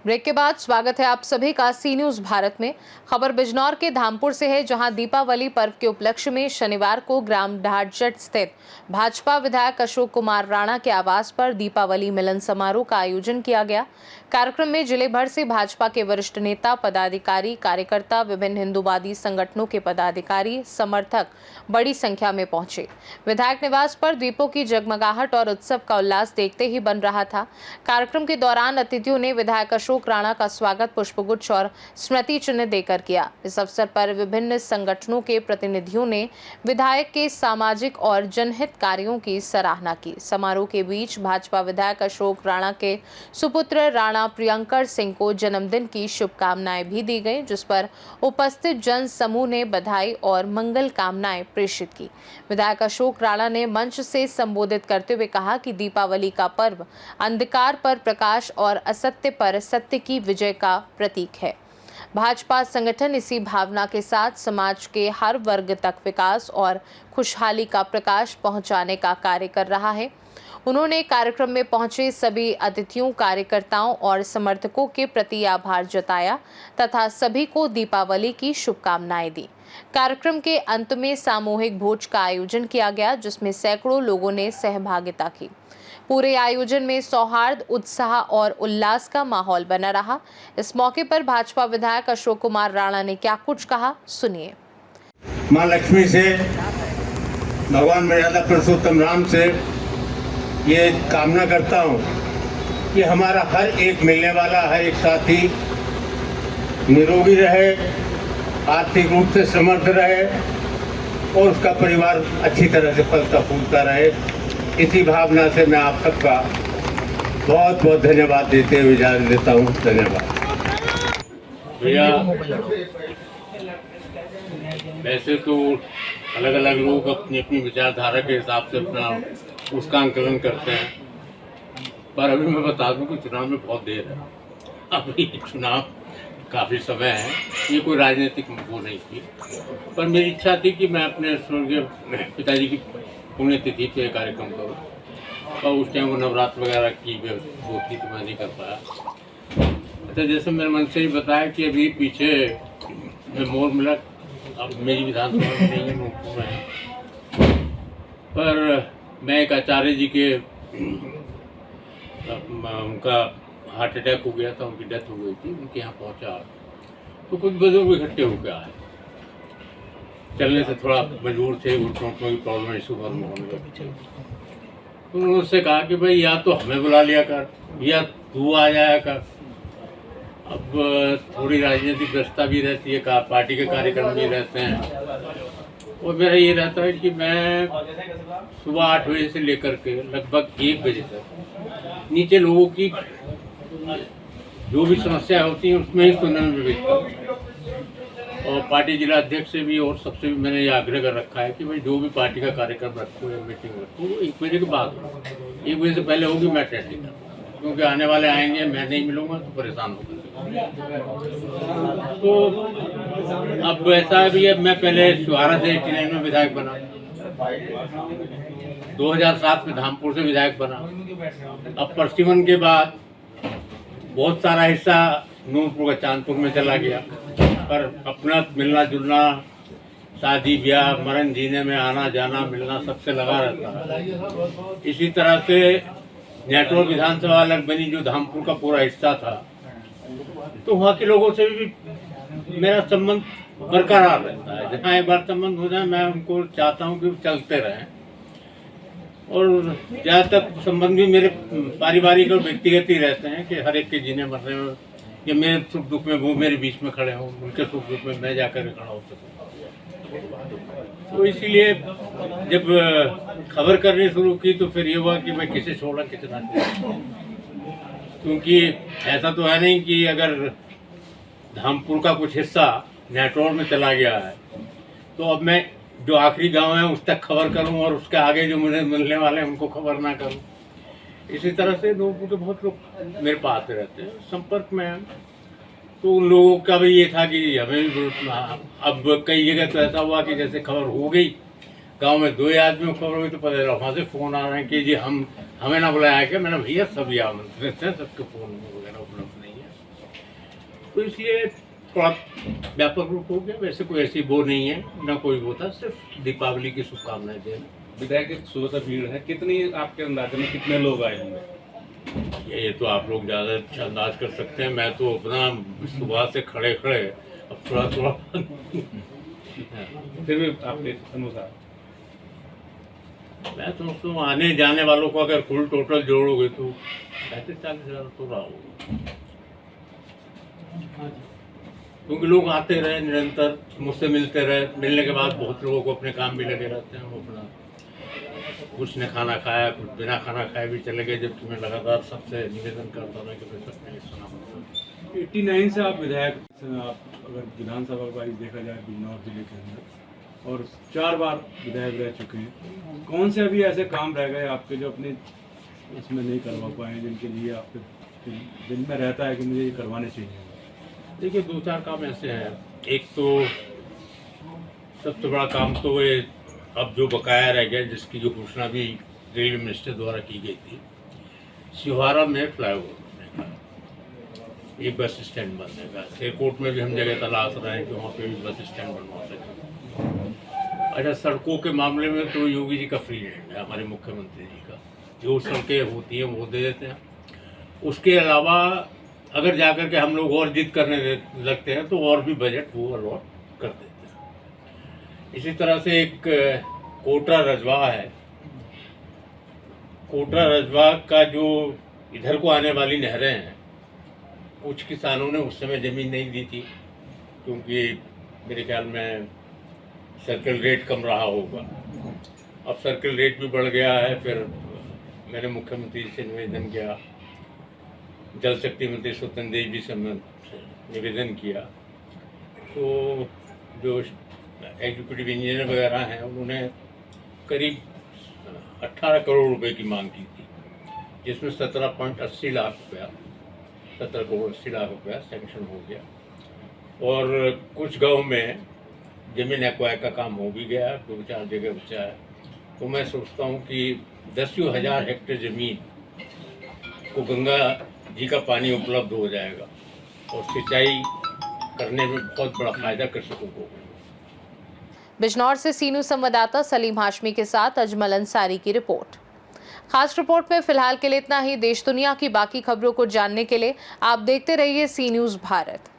Break के बाद स्वागत है आप सभी का सी न्यूज भारत में। खबर बिजनौर के धामपुर से है, जहां दीपावली पर्व के उपलक्ष्य में शनिवार को ग्राम ढाडचट स्थित भाजपा विधायक अशोक कुमार राणा के आवास पर दीपावली मिलन समारोह का आयोजन किया गया। कार्यक्रम में जिले भर से भाजपा के वरिष्ठ नेता, पदाधिकारी, कार्यकर्ता, विभिन्न हिंदूवादी संगठनों के पदाधिकारी, समर्थक बड़ी संख्या में पहुंचे। विधायक निवास पर दीपों की जगमगाहट और उत्सव का उल्लास देखते ही बन रहा था। कार्यक्रम के दौरान अतिथियों ने विधायक अशोक राणा का स्वागत पुष्पगुच्छ और स्मृति चिन्ह देकर किया। इस अवसर पर विभिन्न संगठनों के प्रतिनिधियों ने विधायक के सामाजिक और जनहित कार्यों की सराहना की। समारोह के बीच भाजपा विधायक अशोक राणा के सुपुत्र राणा प्रियंकर सिंह को जन्मदिन की शुभकामनाएं भी दी गई, जिस पर उपस्थित जन समूह ने बधाई और मंगल कामनाएं प्रेषित की। विधायक अशोक राणा ने मंच से संबोधित करते हुए कहा कि दीपावली का पर्व अंधकार पर प्रकाश और असत्य पर सत्य की विजय का प्रतीक है। भाजपा संगठन इसी भावना के साथ समाज के हर वर्ग तक विकास और खुशहाली का प्रकाश पहुंचाने का कार्य कर रहा है। उन्होंने कार्यक्रम में पहुंचे सभी अतिथियों, कार्यकर्ताओं और समर्थकों के प्रति आभार जताया तथा सभी को दीपावली की शुभकामनाएं दी। कार्यक्रम के अंत में सामूहिक भोज का आयोजन किया गया, जिसमें सैकड़ों लोगों ने सहभागिता की। पूरे आयोजन में सौहार्द, उत्साह और उल्लास का माहौल बना रहा। इस मौके पर भाजपा विधायक अशोक कुमार राणा ने क्या कुछ कहा, सुनिए। मां लक्ष्मी से, भगवान मर्यादा पुरुषोत्तम राम से ये कामना करता हूँ कि हमारा हर एक मिलने वाला हर एक साथी निरोगी रहे, आर्थिक रूप से समर्थ रहे और उसका परिवार अच्छी तरह से फलता फूलता रहे। इसी भावना से मैं आप सबका बहुत बहुत धन्यवाद देते हुए इजाज़त देता हूँ। धन्यवाद भैया। वैसे तो अलग अलग लोग अपनी अपनी विचारधारा के हिसाब से अपना उसका आंकलन करते हैं, पर अभी मैं बता दूं कि चुनाव में बहुत देर है। अभी चुनाव काफ़ी समय है, ये कोई राजनीतिक वो नहीं थी, पर मेरी इच्छा थी कि मैं अपने स्वर्गीय पिताजी की पुण्यतिथि पे कार्यक्रम करूँ, और उस टाइम वो नवरात्र वगैरह की वो थी तो मैं नहीं कर पाया। अच्छा, जैसे मेरे मन से ही बताया कि अभी पीछे में मोर मिला, अब मेरी विधानसभा में नहीं है, नूरपुर में है, पर मैं एक आचार्य जी के उनका हार्ट अटैक हो गया था, उनकी डेथ हो गई थी, उनके यहाँ पहुँचा तो कुछ बुजुर्ग इकट्ठे होकर आए। चलने से थोड़ा मजबूर थे, घुटनों की प्रॉब्लम इशू खत्म होने लगी। तो उन्होंने उससे कहा कि भाई या तो हमें बुला लिया कर या तू आ जाया कर। अब थोड़ी राजनीतिक व्यवस्था भी रहती है, पार्टी के कार्यक्रम भी रहते हैं, और मेरा ये रहता है कि मैं सुबह 8 बजे से लेकर के लगभग 1 बजे तक नीचे लोगों की जो भी समस्या होती है उसमें ही सुनने में व्यस्त हूँ। और पार्टी जिला अध्यक्ष से भी और सबसे भी मैंने ये आग्रह कर रखा है कि भाई जो भी पार्टी का कार्यक्रम रखो या मीटिंग रखो, 1 बजे के बाद हो। 1 बजे से पहले होगी मैं अटेंड नहीं करूँगा, क्योंकि आने वाले आएंगे, मैं नहीं मिलूँगा तो परेशान होगा। तो अब ऐसा भी है, मैं पहले सुहारा से 89 में विधायक बना, 2007 में धामपुर से विधायक बना। अब परसिमन के बाद बहुत सारा हिस्सा नूरपुर का चांदपुर में चला गया, पर अपना मिलना जुलना, शादी ब्याह, मरण जीने में आना जाना मिलना सबसे लगा रहता है। इसी तरह से नेटवर्क विधानसभा अलग बनी, जो धामपुर का पूरा हिस्सा था, तो वहाँ के लोगों से भी मेरा संबंध बरकरार रहता है। जहाँ एक बार संबंध हो जाए, मैं उनको चाहता हूँ कि चलते रहें, और ज़्यादातर संबंध भी मेरे पारिवारिक और व्यक्तिगत ही रहते हैं कि हर एक के जीने मरने में, या मेरे सुख दुख में वो मेरे बीच में खड़े हों, उनके सुख दुख में मैं जाकर खड़ा हो सकूँ। तो इसीलिए जब खबर करनी शुरू की तो फिर ये हुआ कि मैं किसे छोड़ा किसे ना छोड़ा, क्योंकि ऐसा तो है नहीं कि अगर धामपुर का कुछ हिस्सा नेटवर्क में चला गया है तो अब मैं जो आखिरी गांव है उस तक खबर करूं और उसके आगे जो मुझे मिलने वाले हैं उनको खबर ना करूं। इसी तरह से लोगों के बहुत लोग मेरे पास आते रहते हैं, संपर्क में हैं। तो उन लोगों का भी ये था कि हमें भी अब कई जगह तो ऐसा हुआ कि जैसे खबर हो गई गांव में 2 आदमियों को खबर हुई तो पता चला वहाँ से फ़ोन आ रहे हैं कि जी हमें ना बुलाया क्या। मैंने भैया सभी आमंत्रित हैं, सबके फ़ोन वगैरह उपलब्ध नहीं है। तो इसलिए थोड़ा व्यापक रूप हो गया। वैसे कोई ऐसी वो नहीं है, ना कोई वो था, सिर्फ दीपावली की शुभकामनाएं देना। विधायक की सुबह से भीड़ है, कितनी आपके अंदाजे में कितने लोग आए होंगे? ये तो आप लोग ज़्यादा अच्छा अंदाज कर सकते हैं। मैं तो अपना सुबह से खड़े खड़े अब थोड़ा फिर भी आपके अनुसार मैं समझता हूँ आने जाने वालों को अगर फुल टोटल जोड़ोगे तो 35-40 हज़ार तो रहा होगा। क्योंकि लोग आते रहे निरंतर, मुझसे मिलते रहे, मिलने के बाद बहुत लोगों को अपने काम भी लगे रहते हैं। वो अपना कुछ ने खाना खाया, कुछ बिना खाना खाए भी चले गए, जबकि मैं लगातार सबसे निवेदन करता था कि भाई सबने सुना होगा। 89 से आप विधायक, आप अगर विधानसभा वाइज देखा जाए बिजनौर जिले के अंदर, और 4 बार विधायक रह चुके हैं, कौन से अभी ऐसे काम रह गए आपके जो अपने इसमें नहीं करवा पाए, जिनके लिए आपके दिल में रहता है कि मुझे ये करवाने चाहिए? देखिए 2-4 काम ऐसे हैं। एक तो सबसे बड़ा काम तो ये अब जो बकाया रह गया, जिसकी जो घोषणा भी रेलवे मिनिस्टर द्वारा की गई थी, सिहारा में फ्लाईओवर बनने का, एक बस स्टैंड बनने का। एयरपोर्ट में भी हम जगह तलाश रहे हैं कि वहाँ पे भी बस स्टैंड बनवा सकें। अच्छा, सड़कों के मामले में तो योगी जी का फ्री हैंड है, हमारे मुख्यमंत्री जी का। जो सड़कें होती हैं वो दे देते हैं। उसके अलावा अगर जाकर के हम लोग और जिद करने लगते हैं तो और भी बजट वो अलॉट कर देते हैं। इसी तरह से एक कोटरा रजवा है। कोटरा रजवा का जो इधर को आने वाली नहरें हैं, कुछ किसानों ने उस समय ज़मीन नहीं दी थी, क्योंकि मेरे ख्याल में सर्कल रेट कम रहा होगा। अब सर्कल रेट भी बढ़ गया है। फिर मैंने मुख्यमंत्री से निवेदन किया, जल शक्ति मंत्री स्वतंत्र देव जी से निवेदन किया, तो जो एग्जीक्यूटिव इंजीनियर वगैरह हैं उन्होंने करीब 18 करोड़ रुपए की मांग की थी, जिसमें 17.80 लाख रुपया 17 करोड़ 80 लाख रुपया सैंक्शन हो गया। और कुछ गांव में जमीन एक्वायर का काम हो भी गया, 2-4 जगह बचा है। तो मैं सोचता हूँ कि 10,000 हेक्टेयर ज़मीन को गंगा जी का पानी उपलब्ध हो जाएगा और सिंचाई करने में बहुत बड़ा फायदा कृषकों को होगा। बिजनौर से सी न्यूज़ संवाददाता सलीम हाशमी के साथ अजमल अंसारी की रिपोर्ट। खास रिपोर्ट में फिलहाल के लिए इतना ही। देश दुनिया की बाकी खबरों को जानने के लिए आप देखते रहिए सी न्यूज़ भारत।